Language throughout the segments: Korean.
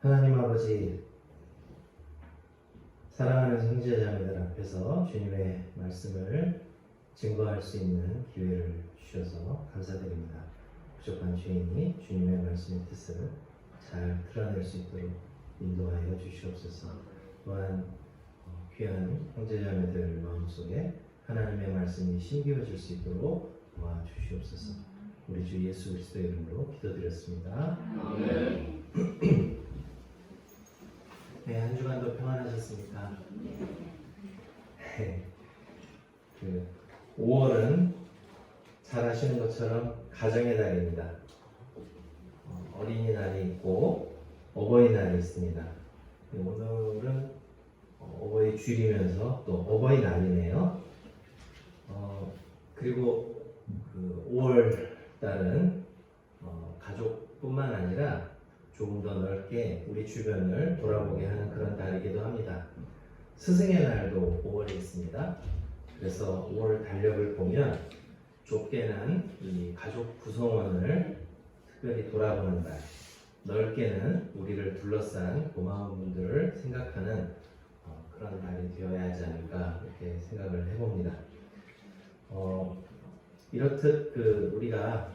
하나님 아버지, 사랑하는 형제자매들 앞에서 주님의 말씀을 증거할 수 있는 기회를 주셔서 감사드립니다. 부족한 죄인이 주님의 말씀의 뜻을 잘 드러낼 수 있도록 인도하여 주시옵소서. 또한 귀한 형제자매들 마음속에 하나님의 말씀이 심기워질 수 있도록 도와주시옵소서. 우리 주 예수 그리스도의 이름으로 기도드렸습니다. 아멘. 네, 한 주간도 평안하셨습니까? 네. 5월은 잘 아시는 것처럼 가정의 달입니다. 어린이날이 있고 어버이날이 있습니다. 오늘은 어버이 주일이면서 또 어버이날이네요. 그리고 5월 달은 가족뿐만 아니라 조금 더 넓게 우리 주변을 돌아보게 하는 그런 달이기도 합니다. 스승의 날도 5월에 있습니다. 그래서 5월 달력을 보면 좁게는 이 가족 구성원을 특별히 돌아보는 날, 넓게는 우리를 둘러싼 고마운 분들을 생각하는 그런 날이 되어야 하지 않을까 이렇게 생각을 해봅니다. 이렇듯 우리가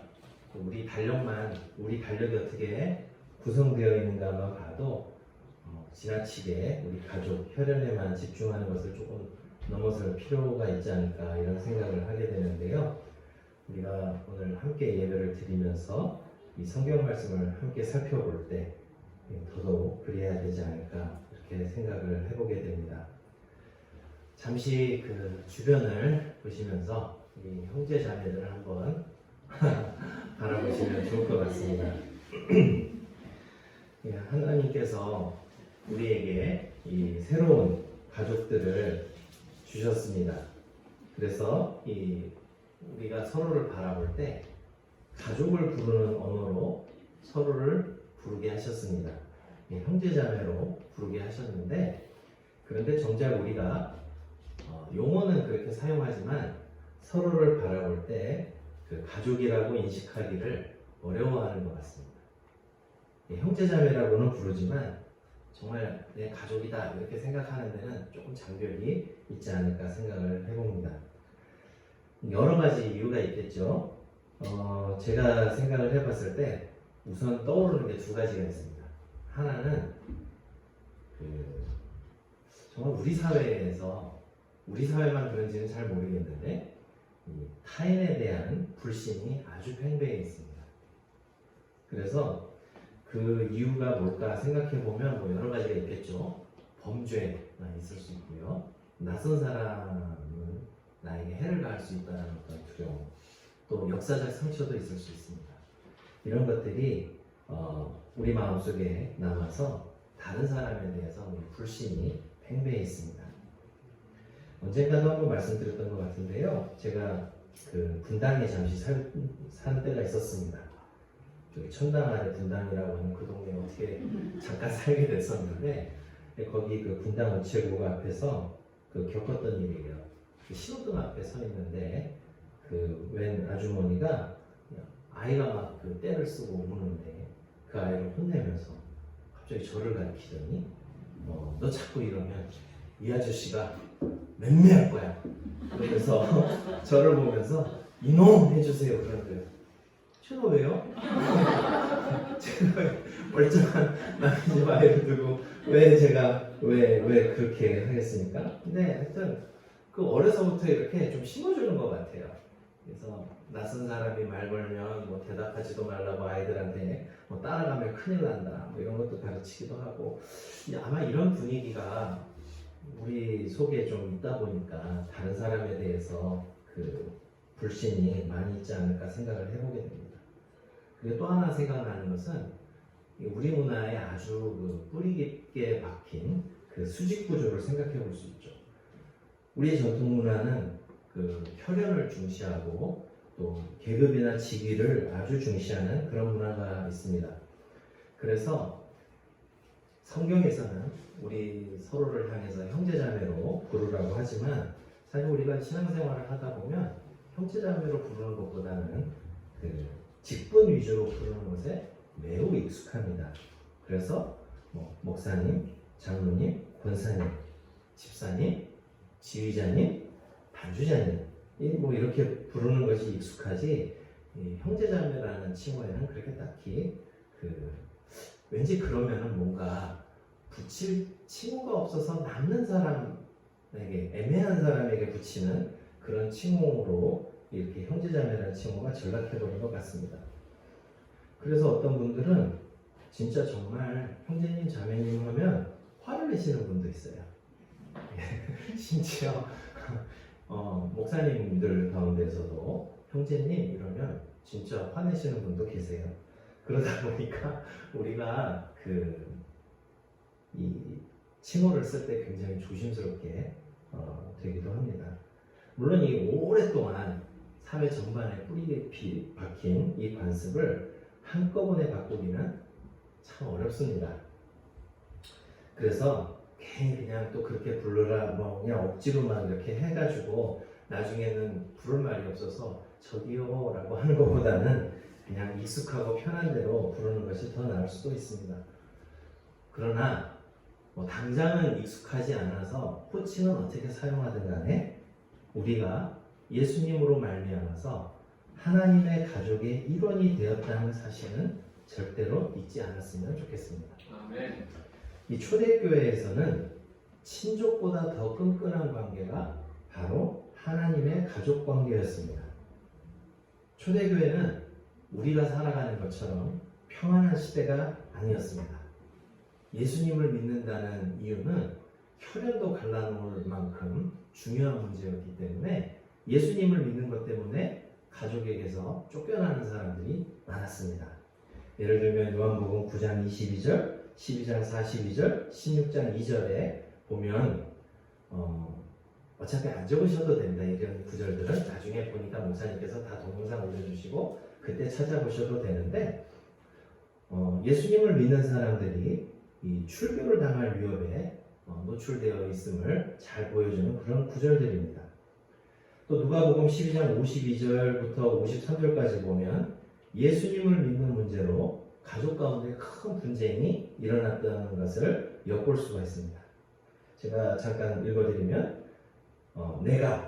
우리 달력이 어떻게 구성되어 있는가만 봐도 지나치게 우리 가족 혈연에만 집중하는 것을 조금 넘어설 필요가 있지 않을까 이런 생각을 하게 되는데요. 우리가 오늘 함께 예배를 드리면서 이 성경 말씀을 함께 살펴볼 때 더더욱 그래야 되지 않을까 이렇게 생각을 해보게 됩니다. 잠시 주변을 보시면서 이 형제 자매들을 한번 바라보시면 좋을 것 같습니다. 하나님께서 우리에게 이 새로운 가족들을 주셨습니다. 그래서 우리가 서로를 바라볼 때 가족을 부르는 언어로 서로를 부르게 하셨습니다. 형제자매로 부르게 하셨는데, 그런데 정작 우리가 용어는 그렇게 사용하지만 서로를 바라볼 때 가족이라고 인식하기를 어려워하는 것 같습니다. 형제자매라고는 부르지만 정말 내 가족이다 이렇게 생각하는 데는 조금 장벽이 있지 않을까 생각을 해봅니다. 여러 가지 이유가 있겠죠. 제가 생각을 해봤을 때 우선 떠오르는 게 두 가지가 있습니다. 하나는 정말 우리 사회만 그런지는 잘 모르겠는데 타인에 대한 불신이 아주 팽배해 있습니다. 그래서 그 이유가 뭘까 생각해보면 여러 가지가 있겠죠. 범죄가 있을 수 있고요. 낯선 사람은 나에게 해를 가할 수 있다는 어떤 두려움, 또 역사적 상처도 있을 수 있습니다. 이런 것들이 우리 마음속에 남아서 다른 사람에 대해서 불신이 팽배해 있습니다. 언젠가도 한번 말씀드렸던 것 같은데요. 제가 분당에 잠시 산 때가 있었습니다. 천당 아래 분당이라고 하는 그 동네에 어떻게 잠깐 살게 됐었는데, 거기 분당 우체국 앞에서 겪었던 일이에요. 신호등 앞에 서 있는데 웬 아주머니가 아이가 막 떼를 쓰고 우는데 그 아이를 혼내면서 갑자기 저를 가리키더니 너 자꾸 이러면 이 아저씨가 맹매할 거야. 그래서 저를 보면서 이놈 해주세요 그러는데요. 제가 왜요? 제가 멀쩡한 남의 집 아이를 두고 왜 그렇게 하겠습니까? 근데 하여튼 어려서부터 이렇게 좀 심어주는 것 같아요. 그래서 낯선 사람이 말 걸면 대답하지도 말라고 아이들한테 따라가면 큰일 난다 이런 것도 가르치기도 하고, 아마 이런 분위기가 우리 속에 좀 있다 보니까 다른 사람에 대해서 불신이 많이 있지 않을까 생각을 해보게 됩니다. 그리고 또 하나 생각나는 것은 우리 문화에 아주 뿌리 깊게 박힌 수직 구조를 생각해 볼 수 있죠. 우리의 전통 문화는 혈연을 중시하고 또 계급이나 직위를 아주 중시하는 그런 문화가 있습니다. 그래서 성경에서는 우리 서로를 향해서 형제자매로 부르라고 하지만, 사실 우리가 신앙생활을 하다 보면 형제자매로 부르는 것보다는 직분 위주로 부르는 것에 매우 익숙합니다. 그래서 목사님, 장로님, 권사님, 집사님, 지휘자님, 반주자님 이렇게 부르는 것이 익숙하지 형제자매라는 칭호에는 그렇게 딱히 왠지 그러면은 뭔가 붙일 칭호가 없어서 남는 사람에게 애매한 사람에게 붙이는 그런 칭호로 이렇게 형제자매라는 칭호가 전락해버린 것 같습니다. 그래서 어떤 분들은 진짜 정말 형제님 자매님 하면 화를 내시는 분도 있어요. 심지어 목사님들 가운데서도 형제님 이러면 진짜 화내시는 분도 계세요. 그러다 보니까 우리가 이 칭호를 쓸 때 굉장히 조심스럽게 되기도 합니다. 물론 이 오랫동안 사회 전반에 뿌리 박힌 이 관습을 한꺼번에 바꾸기는 참 어렵습니다. 그래서 괜히 그냥 또 그렇게 부르라 그냥 억지로만 이렇게 해가지고 나중에는 부를 말이 없어서 저기요 라고 하는 것보다는 그냥 익숙하고 편한 대로 부르는 것이 더 나을 수도 있습니다. 그러나 당장은 익숙하지 않아서 호칭은 어떻게 사용하든 간에 우리가 예수님으로 말미암아서 하나님의 가족의 일원이 되었다는 사실은 절대로 잊지 않았으면 좋겠습니다. 아멘. 이 초대교회에서는 친족보다 더 끈끈한 관계가 바로 하나님의 가족 관계였습니다. 초대교회는 우리가 살아가는 것처럼 평안한 시대가 아니었습니다. 예수님을 믿는다는 이유는 혈연도 갈라놓을 만큼 중요한 문제였기 때문에 예수님을 믿는 것 때문에 가족에게서 쫓겨나는 사람들이 많았습니다. 예를 들면 요한복음 9장 22절, 12장 42절, 16장 2절에 보면 어차피 안 적으셔도 된다 이런 구절들은 나중에 보니까 목사님께서 다 동영상 올려주시고 그때 찾아보셔도 되는데 예수님을 믿는 사람들이 이 출교를 당할 위협에 노출되어 있음을 잘 보여주는 그런 구절들입니다. 또 누가복음 12장 52절부터 53절까지 보면 예수님을 믿는 문제로 가족 가운데 큰 분쟁이 일어났다는 것을 엿볼 수가 있습니다. 제가 잠깐 읽어드리면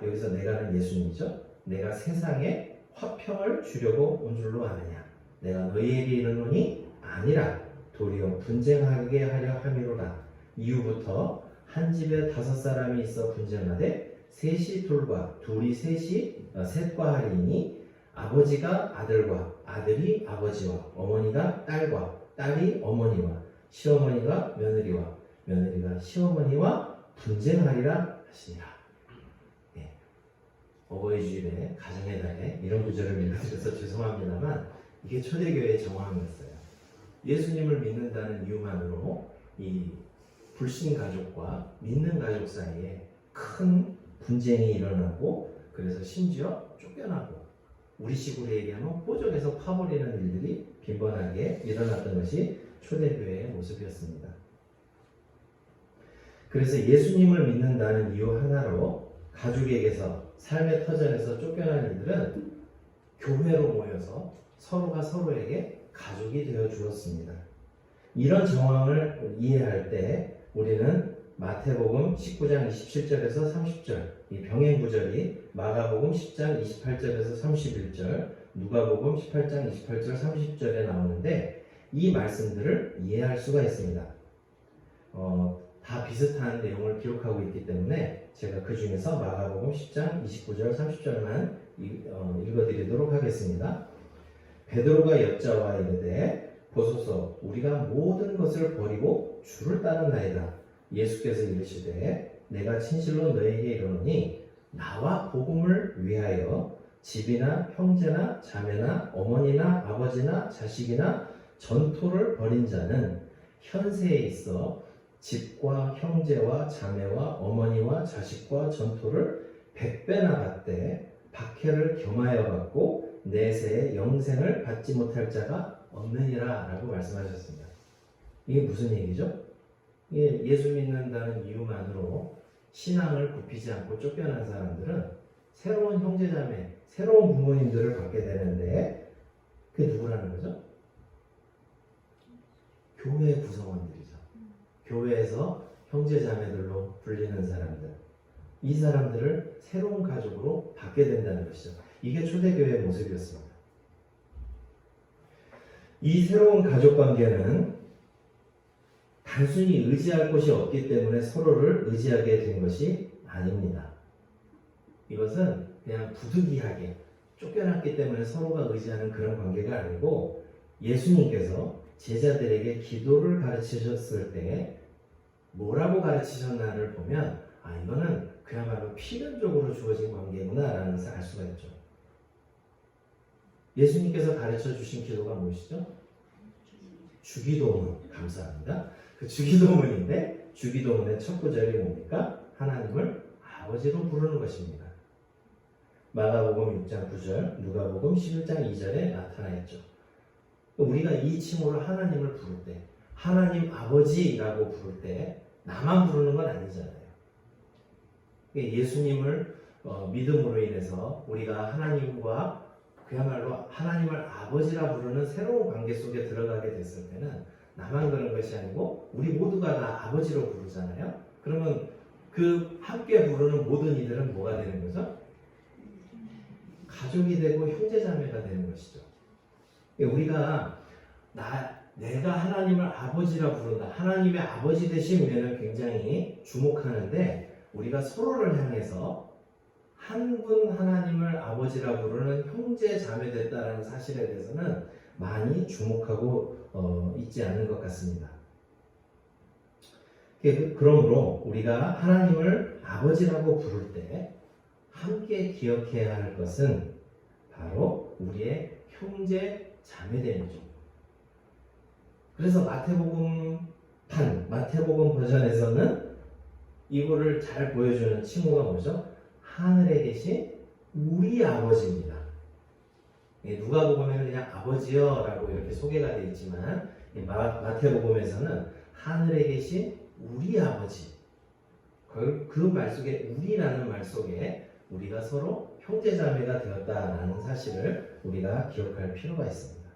여기서 내가는 예수님이죠. 내가 세상에 화평을 주려고 온 줄로 아느냐. 내가 너희에게 이르노니 아니라 도리어 분쟁하게 하려 함이로라. 이후부터 한 집에 5사람이 있어 분쟁하되 셋이 둘과 둘이 셋과 하리니 아버지가 아들과 아들이 아버지와 어머니가 딸과 딸이 어머니와 시어머니가 며느리와 며느리가 시어머니와 분쟁하리라 하시니라. 네. 어버이 주일에 가정의 달에 이런 구절을 읽어드려서 죄송합니다만 이게 초대교회의 정황이었어요. 예수님을 믿는다는 이유만으로 이 불신 가족과 믿는 가족 사이에 큰 분쟁이 일어나고 그래서 심지어 쫓겨나고 우리식으로 얘기하면 호적에서 파버리는 일들이 빈번하게 일어났던 것이 초대교회의 모습이었습니다. 그래서 예수님을 믿는다는 이유 하나로 가족에게서 삶의 터전에서 쫓겨난 이들은 교회로 모여서 서로가 서로에게 가족이 되어 주었습니다. 이런 정황을 이해할 때 우리는 마태복음 19장 27절에서 30절 이 병행 구절이 마가복음 10장 28절에서 31절 누가복음 18장 28절 30절에 나오는데 이 말씀들을 이해할 수가 있습니다. 다 비슷한 내용을 기록하고 있기 때문에 제가 그 중에서 마가복음 10장 29절 30절만 읽어드리도록 하겠습니다. 베드로가 여짜와 이르되 보소서 우리가 모든 것을 버리고 주를 따르나이다. 예수께서 이르시되 내가 진실로 너에게 이르노니 나와 복음을 위하여 집이나 형제나 자매나 어머니나 아버지나 자식이나 전토를 벌인 자는 현세에 있어 집과 형제와 자매와 어머니와 자식과 전토를 100배나 받되 박해를 겸하여 받고 내세에 영생을 받지 못할 자가 없느니라 라고 말씀하셨습니다. 이게 무슨 얘기죠? 이게 예수 믿는다는 이유만으로 신앙을 굽히지 않고 쫓겨난 사람들은 새로운 형제자매, 새로운 부모님들을 받게 되는데 그게 누구라는 거죠? 교회 구성원들이죠. 교회에서 형제자매들로 불리는 사람들, 이 사람들을 새로운 가족으로 받게 된다는 것이죠. 이게 초대교회의 모습이었습니다. 이 새로운 가족관계는 단순히 의지할 곳이 없기 때문에 서로를 의지하게 된 것이 아닙니다. 이것은 그냥 부득이하게 쫓겨났기 때문에 서로가 의지하는 그런 관계가 아니고, 예수님께서 제자들에게 기도를 가르치셨을 때 뭐라고 가르치셨나를 보면 이거는 그야말로 필연적으로 주어진 관계구나 라는 것을 알 수가 있죠. 예수님께서 가르쳐 주신 기도가 무엇이죠? 주기도문. 감사합니다. 그 주기도문인데, 주기도문의 첫 구절이 뭡니까? 하나님을 아버지로 부르는 것입니다. 마가복음 6장 9절, 누가복음 11장 2절에 나타나 있죠. 우리가 이 칭호로 하나님을 부를 때, 하나님 아버지라고 부를 때 나만 부르는 건 아니잖아요. 예수님을 믿음으로 인해서 우리가 하나님과 그야말로 하나님을 아버지라 부르는 새로운 관계 속에 들어가게 됐을 때는 나만 그런 것이 아니고 우리 모두가 다 아버지로 부르잖아요. 그러면 그 함께 부르는 모든 이들은 뭐가 되는 거죠? 가족이 되고 형제자매가 되는 것이죠. 우리가 내가 하나님을 아버지라 부른다. 하나님의 아버지 되신 우리는 굉장히 주목하는데, 우리가 서로를 향해서 한 분 하나님을 아버지라 부르는 형제 자매 됐다라는 사실에 대해서는 많이 주목하고 있지 않는 것 같습니다. 그러므로 우리가 하나님을 아버지라고 부를 때 함께 기억해야 할 것은 바로 우리의 형제 자매됨이죠. 그래서 마태복음 버전에서는 이거를 잘 보여주는 칭호가 뭐죠? 하늘에 계신 우리 아버지입니다. 누가복음에는 그냥 아버지요 라고 이렇게 소개가 되어 있지만, 마태복음에서는 하늘에 계신 우리 아버지, 그 말 속에 우리라는 말 속에 우리가 서로 형제자매가 되었다라는 사실을 우리가 기억할 필요가 있습니다.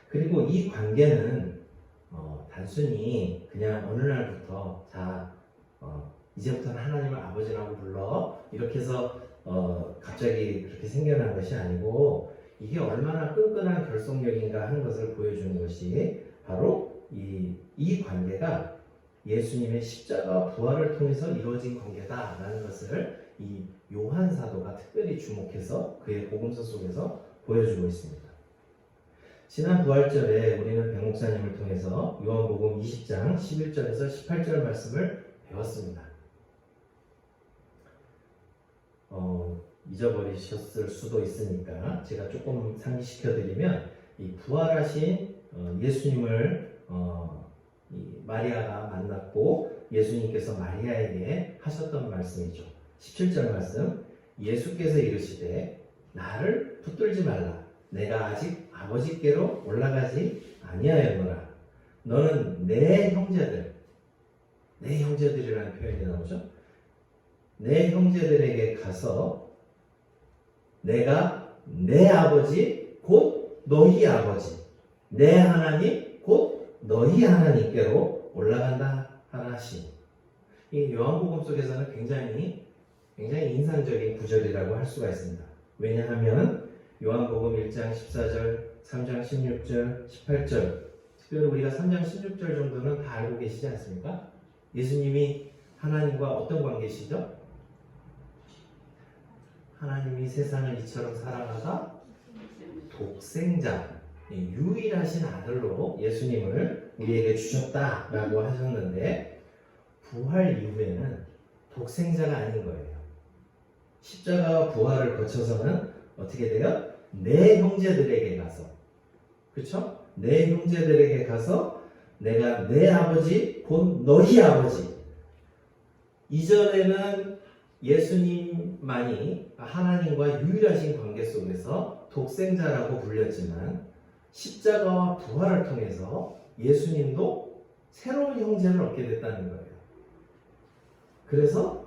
그리고 이 관계는 단순히 그냥 어느 날부터 이제부터는 하나님을 아버지라고 불러 이렇게 해서 갑자기 그렇게 생겨난 것이 아니고, 이게 얼마나 끈끈한 결속력인가 하는 것을 보여주는 것이 바로 이 관계가 예수님의 십자가 부활을 통해서 이루어진 관계다라는 것을 이 요한 사도가 특별히 주목해서 그의 복음서 속에서 보여주고 있습니다. 지난 부활절에 우리는 백 목사님을 통해서 요한복음 20장 11절에서 18절 말씀을 배웠습니다. 잊어버리셨을 수도 있으니까 제가 조금 상기시켜드리면, 이 부활하신 예수님을 마리아가 만났고 예수님께서 마리아에게 하셨던 말씀이죠. 17절 말씀, 예수께서 이르시되 나를 붙들지 말라. 내가 아직 아버지께로 올라가지 아니하였노라. 너는 내 형제들이라는 표현이 나오죠. 내 형제들에게 가서 내가 내 아버지 곧 너희 아버지, 내 하나님 곧 너희 하나님께로 올라간다 하나시. 이 요한복음 속에서는 굉장히 인상적인 구절이라고 할 수가 있습니다. 왜냐하면 요한복음 1장 14절, 3장 16절, 18절, 특별히 우리가 3장 16절 정도는 다 알고 계시지 않습니까? 예수님이 하나님과 어떤 관계시죠? 하나님이 세상을 이처럼 사랑하사 독생자, 유일하신 아들로 예수님을 우리에게 주셨다라고 하셨는데, 부활 이후에는 독생자가 아닌 거예요. 십자가와 부활을 거쳐서는 어떻게 돼요? 내 형제들에게 가서, 그렇죠? 내 형제들에게 가서 내가 내 아버지 곧 너희 아버지. 이전에는 예수님만이 하나님과 유일하신 관계 속에서 독생자라고 불렸지만, 십자가와 부활을 통해서 예수님도 새로운 형제를 얻게 됐다는 거예요. 그래서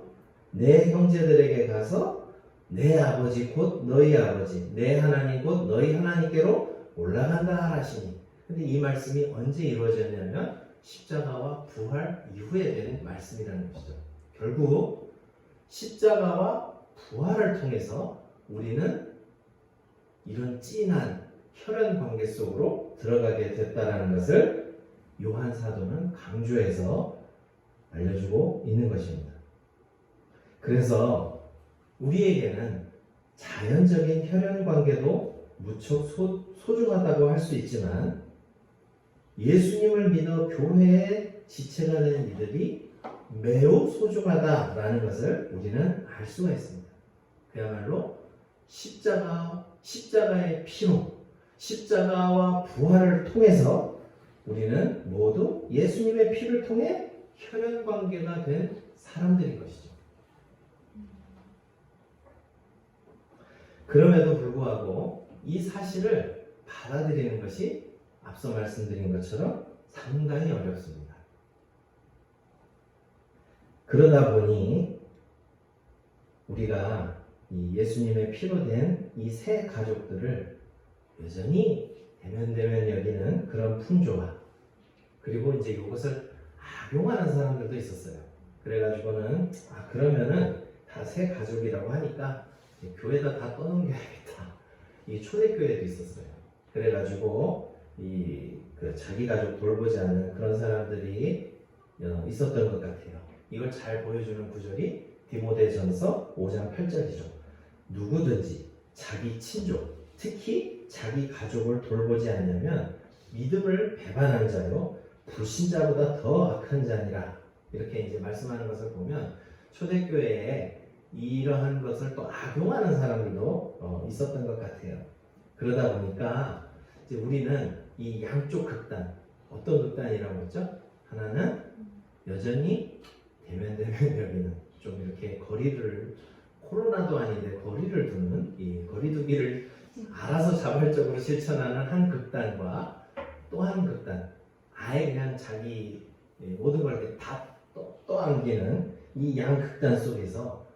내 형제들에게 가서 내 아버지 곧 너희 아버지, 내 하나님 곧 너희 하나님께로 올라간다 하시니. 근데 이 말씀이 언제 이루어졌냐면 십자가와 부활 이후에 되는 말씀이라는 것이죠. 결국 십자가와 부활을 통해서 우리는 이런 진한 혈연 관계 속으로 들어가게 됐다는 것을 요한 사도는 강조해서 알려주고 있는 것입니다. 그래서 우리에게는 자연적인 혈연 관계도 무척 소중하다고 할 수 있지만 예수님을 믿어 교회의 지체가 된 이들이 매우 소중하다라는 것을 우리는 알 수가 있습니다. 그야말로 십자가의 피로, 십자가와 부활을 통해서 우리는 모두 예수님의 피를 통해 혈연 관계가 된 사람들인 것이죠. 그럼에도 불구하고 이 사실을 받아들이는 것이 앞서 말씀드린 것처럼 상당히 어렵습니다. 그러다 보니 우리가 이 예수님의 피로 된 이 새 가족들을 여전히 대면대면 여기는 그런 풍조와, 그리고 이제 이것을 악용하는 사람들도 있었어요. 그래가지고는 그러면은 다 새 가족이라고 하니까 교회다 다 떠넘겨야겠다. 이 초대교회도 있었어요. 그래가지고 자기 가족 돌보지 않는 그런 사람들이 있었던 것 같아요. 이걸 잘 보여주는 구절이 디모데전서 5장 8절이죠. 누구든지 자기 친족, 특히 자기 가족을 돌보지 않으면 믿음을 배반한 자요 불신자보다 더 악한 자니라. 이렇게 이제 말씀하는 것을 보면 초대교회에 이러한 것을 또 악용하는 사람들도 있었던 것 같아요. 그러다 보니까 이제 우리는 이 양쪽 극단, 어떤 극단이라고 했죠? 하나는 여전히 대면대면 여기는 좀 이렇게 거리를, 코로나도 아닌데 거리를 두는 이 거리두기를 알아서 자발적으로 실천하는 한 극단과 또 한 극단, 아예 그냥 자기 모든 걸 이렇게 다 떠안기는 이 양극단 속에서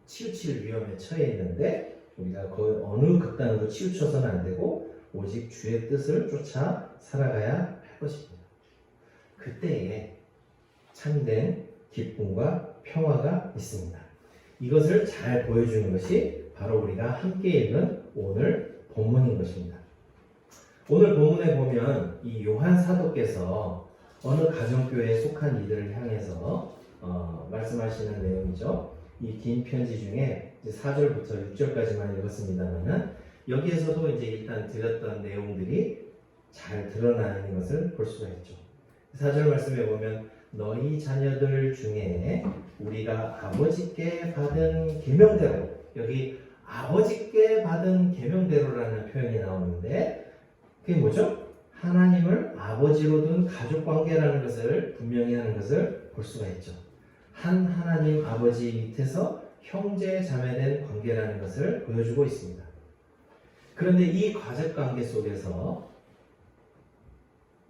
치우칠 위험에 처해 있는데 우리가 그 어느 극단으로 치우쳐서는 안 되고 오직 주의 뜻을 쫓아 살아가야 할 것입니다. 그때에 참된 기쁨과 평화가 있습니다. 이것을 잘 보여주는 것이 바로 우리가 함께 읽은 오늘 본문인 것입니다. 오늘 본문에 보면 이 요한 사도께서 어느 가정교회에 속한 이들을 향해서 말씀하시는 내용이죠. 이 긴 편지 중에 이제 4절부터 6절까지만 읽었습니다만은 여기에서도 이제 일단 드렸던 내용들이 잘 드러나 있는 것을 볼 수가 있죠. 4절 말씀에 보면 너희 자녀들 중에 우리가 아버지께 받은 계명대로, 여기 아버지께 받은 계명대로라는 표현이 나오는데 그게 뭐죠? 하나님을 아버지로 둔 가족관계라는 것을 분명히 하는 것을 볼 수가 있죠. 한 하나님 아버지 밑에서 형제 자매된 관계라는 것을 보여주고 있습니다. 그런데 이 가족관계 속에서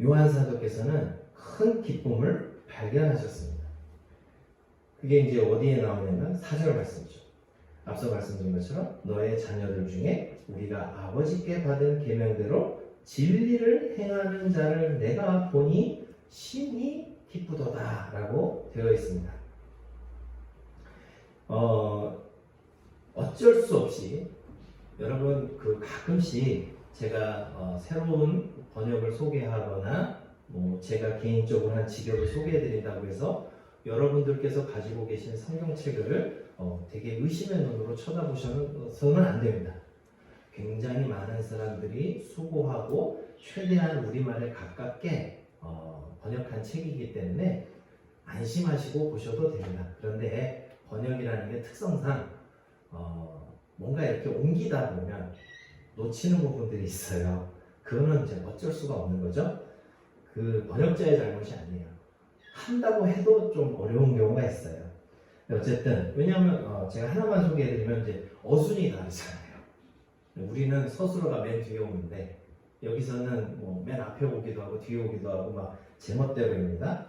요한 사도께서는 큰 기쁨을 발견하셨습니다. 그게 이제 어디에 나오냐면 4절 말씀이죠. 앞서 말씀드린 것처럼 너의 자녀들 중에 우리가 아버지께 받은 계명대로 진리를 행하는 자를 내가 보니 심히 기쁘도다 라고 되어 있습니다. 어쩔 수 없이 여러분 가끔씩 제가 새로운 번역을 소개하거나 제가 개인적으로 한 직역을 소개해 드린다고 해서 여러분들께서 가지고 계신 성경책을 되게 의심의 눈으로 쳐다보셔서는 안 됩니다. 굉장히 많은 사람들이 수고하고 최대한 우리말에 가깝게 번역한 책이기 때문에 안심하시고 보셔도 됩니다. 그런데 번역이라는 게 특성상 뭔가 이렇게 옮기다 보면 놓치는 부분들이 있어요. 그거는 이제 어쩔 수가 없는 거죠. 그 번역자의 잘못이 아니에요. 한다고 해도 좀 어려운 경우가 있어요. 어쨌든 왜냐하면 제가 하나만 소개해드리면 이제 어순이 다르잖아요. 우리는 서술어가 맨 뒤에 오는데 여기서는 맨 앞에 오기도 하고 뒤에 오기도 하고 막 제멋대로입니다.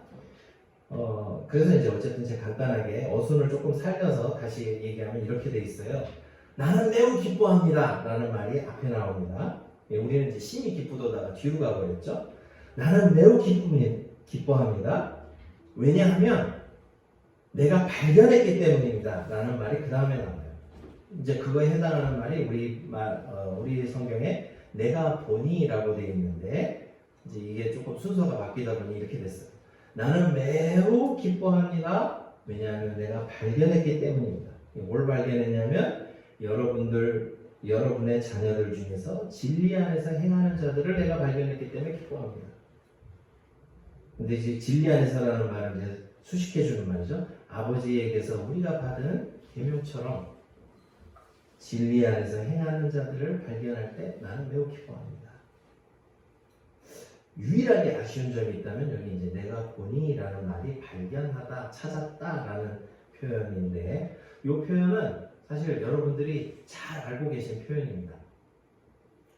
그래서 이제 어쨌든 제가 간단하게 어순을 조금 살려서 다시 얘기하면 이렇게 돼 있어요. 나는 매우 기뻐합니다 라는 말이 앞에 나옵니다. 우리는 이제 심히 기쁘도다가 뒤로 가버렸죠. 나는 매우 기뻐합니다. 왜냐하면 내가 발견했기 때문입니다. 라는 말이 그 다음에 나와요. 이제 그거에 해당하는 말이 우리 성경에 내가 보니라고 되어 있는데 이제 이게 조금 순서가 바뀌다 보니 이렇게 됐어요. 나는 매우 기뻐합니다. 왜냐하면 내가 발견했기 때문입니다. 뭘 발견했냐면 여러분의 자녀들 중에서 진리 안에서 행하는 자들을 내가 발견했기 때문에 기뻐합니다. 근데 이제 진리 안에서라는 말은 이제 수식해주는 말이죠. 아버지에게서 우리가 받은 계명처럼 진리 안에서 행하는 자들을 발견할 때 나는 매우 기뻐합니다. 유일하게 아쉬운 점이 있다면 여기 이제 내가 보니라는 말이 발견하다, 찾았다라는 표현인데 이 표현은 사실 여러분들이 잘 알고 계신 표현입니다.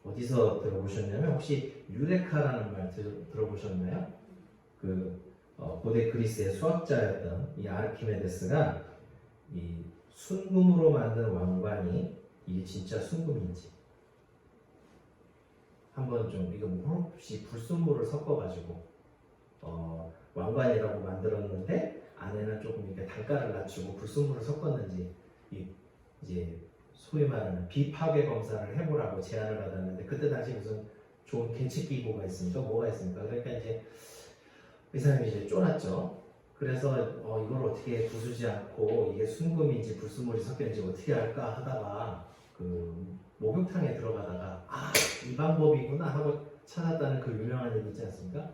어디서 들어보셨냐면 혹시 유레카라는 말 들어보셨나요? 고대 그리스의 수학자였던 이 아르키메데스가 이 순금으로 만든 왕관이 이게 진짜 순금인지 한번 좀 이거 혹시 불순물을 섞어가지고 왕관이라고 만들었는데 안에는 조금 이렇게 단가를 낮추고 불순물을 섞었는지 이제 소위 말하는 비파괴 검사를 해보라고 제안을 받았는데 그때 당시 무슨 좋은検기 기구가 있습니까? 뭐가 있습니까? 그러니까 이제 이 사람이 이제 쫄았죠. 그래서 이걸 어떻게 부수지 않고 이게 순금인지 불순물이 섞였는지 어떻게 할까 하다가 목욕탕에 들어가다가 이 방법이구나 하고 찾았다는 그 유명한 얘기 있지 않습니까?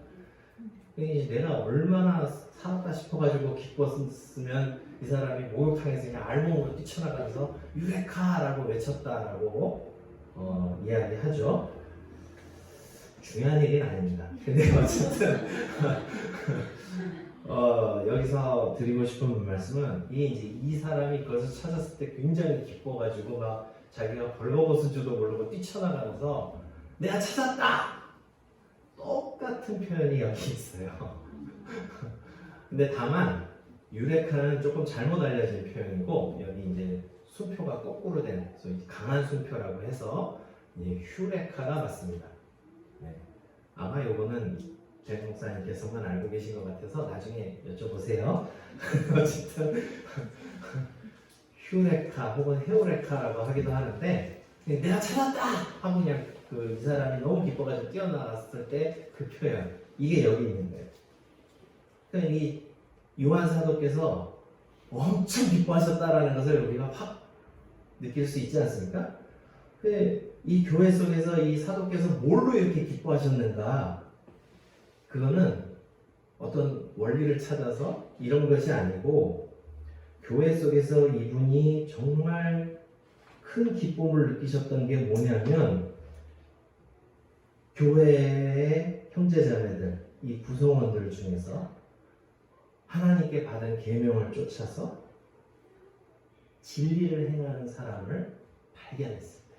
내가 얼마나 살았다 싶어가지고 기뻤으면 이 사람이 목욕탕에서 그냥 알몸으로 뛰쳐나가면서 유레카라고 외쳤다라고 이야기하죠. 중요한 얘기는 아닙니다. 근데 어쨌든 여기서 드리고 싶은 말씀은 이 사람이 그것을 찾았을 때 굉장히 기뻐가지고 막 자기가 벌거벗은 줄도 모르고 뛰쳐나가면서 내가 찾았다! 똑같은 표현이 여기 있어요. 근데 다만 유레카는 조금 잘못 알려진 표현이고 여기 이제 순표가 거꾸로 된 강한 순표라고 해서 이제 휴레카가 맞습니다. 네. 아마 요거는 제 목사님께서만 알고 계신 것 같아서 나중에 여쭤보세요. 어쨌든 휴레카 혹은 헤오레카라고 하기도 하는데 내가 찾았다! 하고 그냥 이 사람이 너무 기뻐가지고 뛰어나갔을 때 그 표현 이게 여기 있는 거예요. 그러니까 이 요한 사도께서 엄청 기뻐하셨다라는 것을 우리가 확 느낄 수 있지 않습니까? 이 교회 속에서 이 사도께서 뭘로 이렇게 기뻐하셨는가? 그거는 어떤 원리를 찾아서 이런 것이 아니고 교회 속에서 이분이 정말 큰 기쁨을 느끼셨던 게 뭐냐면 교회의 형제자매들, 이 구성원들 중에서 하나님께 받은 계명을 쫓아서 진리를 행하는 사람을 발견했을 때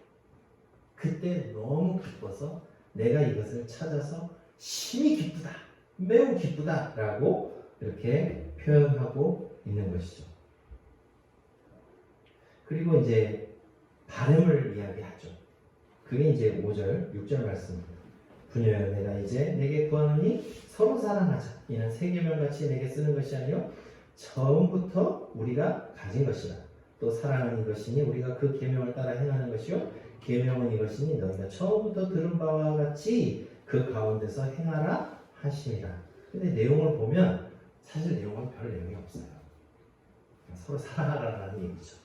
그때 너무 기뻐서 내가 이것을 찾아서 심히 기쁘다, 매우 기쁘다 라고 이렇게 표현하고 있는 것이죠. 그리고 이제 바람을 이야기하죠. 그게 이제 5절, 6절 말씀입니다. 부녀여 내가 이제 내게 구하노니 서로 사랑하자. 이는 새 계명같이 내게 쓰는 것이 아니요 처음부터 우리가 가진 것이라. 또 사랑은 이것이니 우리가 그 계명을 따라 행하는 것이요 계명은 이것이니 너희가 처음부터 들은 바와 같이 그 가운데서 행하라 하심이라. 근데 내용을 보면 사실 내용은 별 내용이 없어요. 서로 사랑하라는 얘기죠.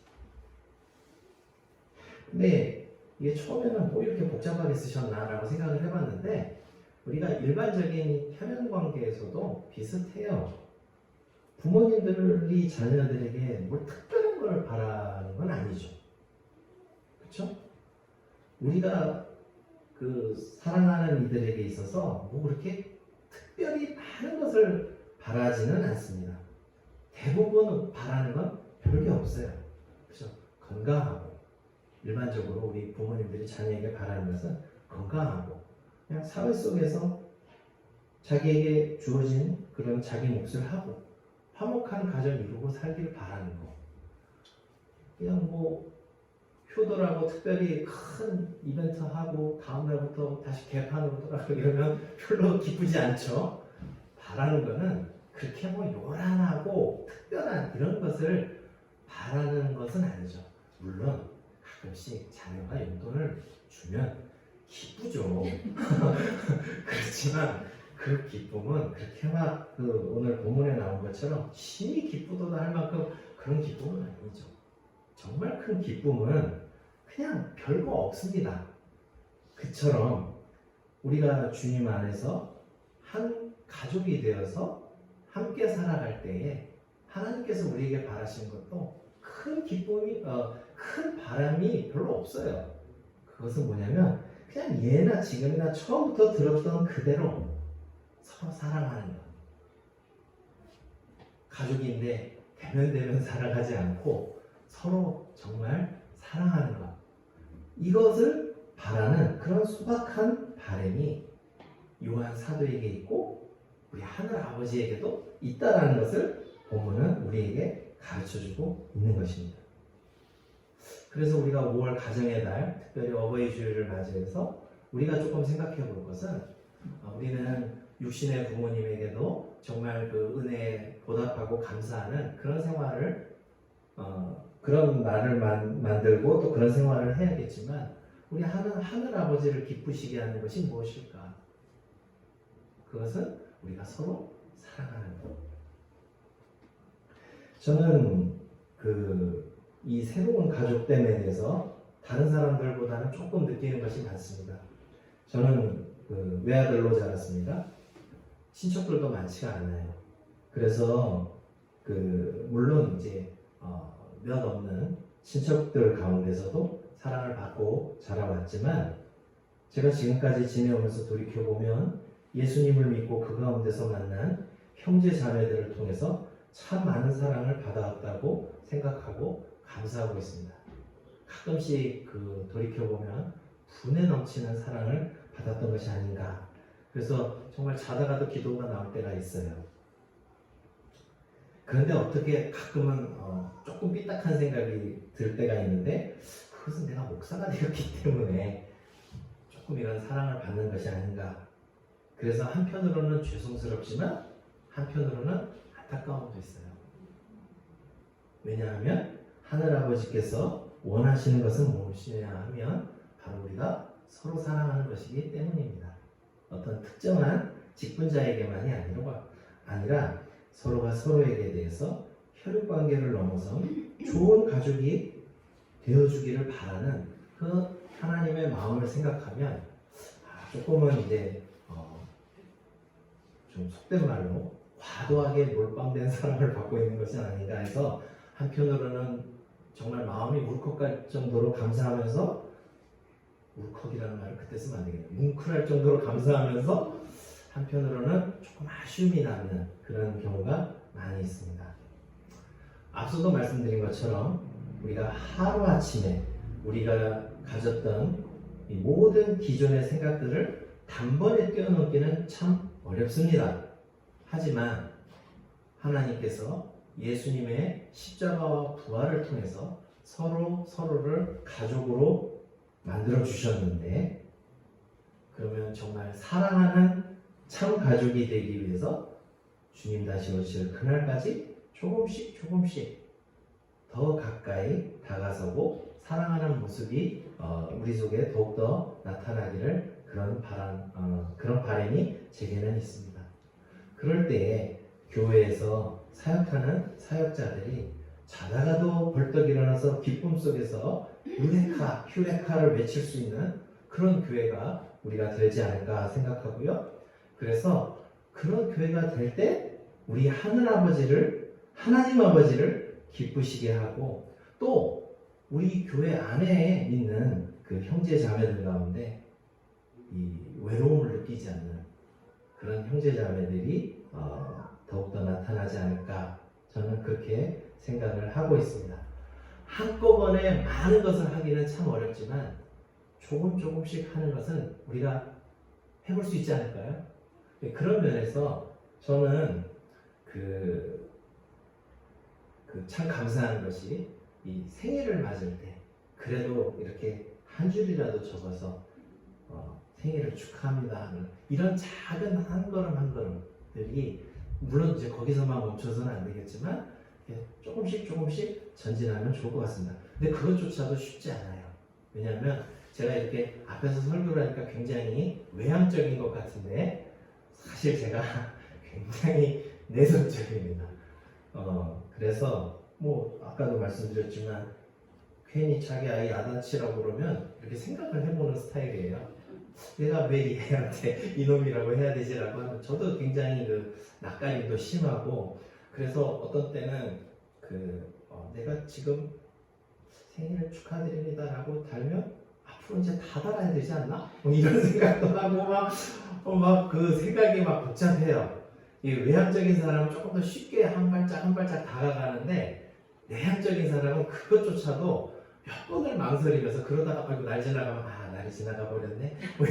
근데 이게 처음에는 뭐 이렇게 복잡하게 쓰셨나라고 생각을 해봤는데 우리가 일반적인 혈연 관계에서도 비슷해요. 부모님들이 자녀들에게 뭘 특별한 걸 바라는 건 아니죠. 그렇죠? 우리가 사랑하는 이들에게 있어서 뭐 그렇게 특별히 많은 것을 바라지는 않습니다. 대부분 바라는 건 별게 없어요. 그렇죠? 건강하고 일반적으로 우리 부모님들이 자녀에게 바라는 것은 건강하고 그냥 사회 속에서 자기에게 주어진 그런 자기 몫을 하고 화목한 가정 이루고 살기를 바라는 거. 그냥 뭐 효도라고 특별히 큰 이벤트 하고 다음날부터 다시 개판으로 돌아가고 이러면 별로 기쁘지 않죠. 바라는 거는 그렇게 뭐 요란하고 특별한 이런 것을 바라는 것은 아니죠. 물론 가끔씩 자녀가 용돈을 주면 기쁘죠. 그렇지만 그 기쁨은 그렇게 막 그 오늘 본문에 나온 것처럼 심히 기쁘도다 할 만큼 그런 기쁨은 아니죠. 정말 큰 기쁨은 그냥 별거 없습니다. 그처럼 우리가 주님 안에서 한 가족이 되어서 함께 살아갈 때에 하나님께서 우리에게 바라시는 것도 큰 기쁨이, 큰 바람이 별로 없어요. 그것은 뭐냐면 그냥 예나 지금이나 처음부터 들었던 그대로 서로 사랑하는 것. 가족인데 대면대면 살아가지 않고 서로 정말 사랑하는 것. 이것을 바라는 그런 소박한 바람이 요한 사도에게 있고 우리 하늘 아버지에게도 있다라는 것을 본문은 우리에게 가르쳐주고 있는 것입니다. 그래서 우리가 5월 가정의 달, 특별히 어버이 주일을 맞이해서 우리가 조금 생각해 볼 것은 우리는 육신의 부모님에게도 정말 그 은혜에 보답하고 감사하는 그런 생활을 그런 날을 만들고 또 그런 생활을 해야겠지만 우리 하늘 아버지를 기쁘시게 하는 것이 무엇일까? 그것은 우리가 서로 사랑하는 것. 저는 이 새로운 가족됨에 대해서 다른 사람들보다는 조금 느끼는 것이 많습니다. 저는 외아들로 자랐습니다. 친척들도 많지가 않아요. 그래서 물론 이제 몇 없는 친척들 가운데서도 사랑을 받고 자라왔지만 제가 지금까지 지내오면서 돌이켜보면 예수님을 믿고 그 가운데서 만난 형제 자매들을 통해서 참 많은 사랑을 받아왔다고 생각하고 감사하고 있습니다. 가끔씩 돌이켜보면 분에 넘치는 사랑을 받았던 것이 아닌가. 그래서 정말 자다가도 기도가 나올 때가 있어요. 그런데 어떻게 가끔은 조금 삐딱한 생각이 들 때가 있는데 그것은 내가 목사가 되었기 때문에 조금 이런 사랑을 받는 것이 아닌가. 그래서 한편으로는 죄송스럽지만 한편으로는 안타까움도 있어요. 왜냐하면 하늘아버지께서 원하시는 것은 무엇이냐 하면 바로 우리가 서로 사랑하는 것이기 때문입니다. 어떤 특정한 직분자에게만이 아니라 서로가 서로에게 대해서 혈육관계를 넘어선 좋은 가족이 되어주기를 바라는 그 하나님의 마음을 생각하면 조금은 이제 좀 속된 말로 과도하게 몰빵된 사랑을 받고 있는 것이 아닌가 해서 한편으로는 정말 마음이 울컥할 정도로 감사하면서 울컥이라는 말을 그때 쓰면 안 되겠네요. 뭉클할 정도로 감사하면서 한편으로는 조금 아쉬움이 남는 그런 경우가 많이 있습니다. 앞서도 말씀드린 것처럼 우리가 하루아침에 우리가 가졌던 이 모든 기존의 생각들을 단번에 뛰어넘기는 참 어렵습니다. 하지만 하나님께서 예수님의 십자가와 부활을 통해서 서로를 가족으로 만들어 주셨는데 그러면 정말 사랑하는 참 가족이 되기 위해서 주님 다시 오실 그날까지 조금씩 더 가까이 다가서고 사랑하는 모습이 우리 속에 더욱더 나타나기를 그런 바람이 제게는 있습니다. 그럴 때에 교회에서 사역하는 사역자들이 자다가도 벌떡 일어나서 기쁨 속에서 휴레카를 외칠 수 있는 그런 교회가 우리가 되지 않을까 생각하고요. 그래서 그런 교회가 될 때 우리 하나님 아버지를 기쁘시게 하고 또 우리 교회 안에 있는 그 형제 자매들 가운데 이 외로움을 느끼지 않는 그런 형제 자매들이 더욱더 나타나지 않을까 저는 그렇게 생각을 하고 있습니다. 한꺼번에 많은 것을 하기는 참 어렵지만 조금씩 하는 것은 우리가 해볼 수 있지 않을까요? 그런 면에서 저는 참 감사한 것이 이 생일을 맞을 때 그래도 이렇게 한 줄이라도 적어서 생일을 축하합니다 하는 이런 작은 한 걸음 한 걸음 모습들이 물론 이제 거기서만 멈춰서는 안 되겠지만 조금씩 전진하면 좋을 것 같습니다. 근데 그것조차도 쉽지 않아요. 왜냐하면 제가 이렇게 앞에서 설교를 하니까 굉장히 외향적인 것 같은데 사실 제가 굉장히 내성적입니다. 그래서 뭐 아까도 말씀드렸지만 괜히 자기 아이 야단치라고 그러면 이렇게 생각을 해보는 스타일이에요. 내가 왜 이 애한테 이놈이라고 해야 되지라고 하면 저도 굉장히 낯가림도 심하고 그래서 어떤 때는 내가 지금 생일 축하드립니다라고 달면 앞으로 이제 다 달아야 되지 않나? 뭐 이런 생각도 하고 막 그 생각이 막 복잡해요. 이 외향적인 사람은 조금 더 쉽게 한 발짝 다가가는데 내향적인 사람은 그것조차도 몇 번을 망설이면서 그러다가 아이고 날 지나가면 날이 지나가 버렸네 뭐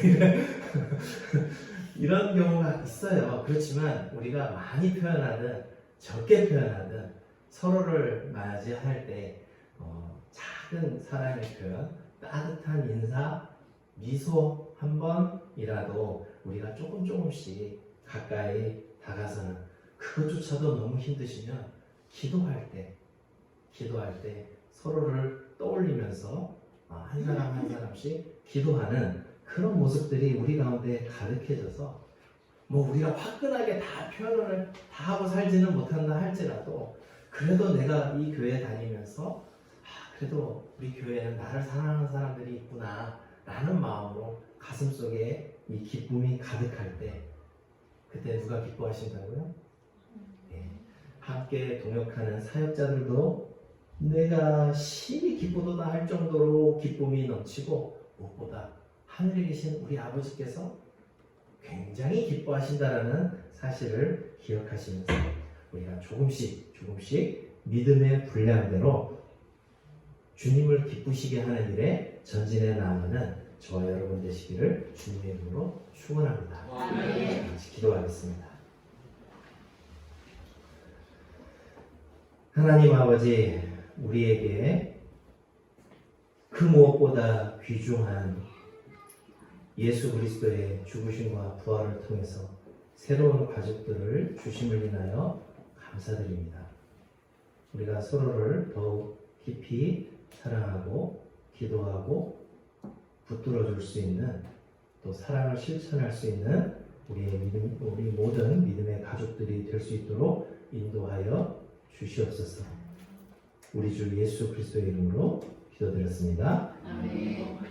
이런 경우가 있어요. 그렇지만 우리가 많이 표현하든 적게 표현하든 서로를 맞이할 때 작은 사랑의 표현, 따뜻한 인사, 미소 한 번이라도 우리가 조금씩 가까이 다가서는 그것조차도 너무 힘드시면 기도할 때 서로를 떠올리면서 한 사람 한 사람씩 기도하는 그런 모습들이 우리 가운데 가득해져서 뭐 우리가 화끈하게 다 표현을 다 하고 살지는 못한다 할지라도 그래도 내가 이 교회 다니면서 그래도 우리 교회에는 나를 사랑하는 사람들이 있구나 라는 마음으로 가슴속에 이 기쁨이 가득할 때 그때 누가 기뻐하신다고요? 네. 함께 동역하는 사역자들도 내가 심히 기쁘도다 할 정도로 기쁨이 넘치고 무엇보다 하늘에 계신 우리 아버지께서 굉장히 기뻐하신다라는 사실을 기억하시면서 우리가 조금씩 믿음의 분량대로 주님을 기쁘시게 하는 일에 전진해 나가는 저와 여러분 되시기를 주님의 이름으로 축원합니다. 같이 기도하겠습니다. 하나님 아버지, 우리에게 그 무엇보다 귀중한 예수 그리스도의 죽으심과 부활을 통해서 새로운 가족들을 주심을 인하여 감사드립니다. 우리가 서로를 더욱 깊이 사랑하고 기도하고 붙들어 줄 수 있는 또 사랑을 실천할 수 있는 우리 모든 믿음의 가족들이 될 수 있도록 인도하여 주시옵소서. 우리 주 예수 그리스도의 이름으로 기도드렸습니다. 아멘.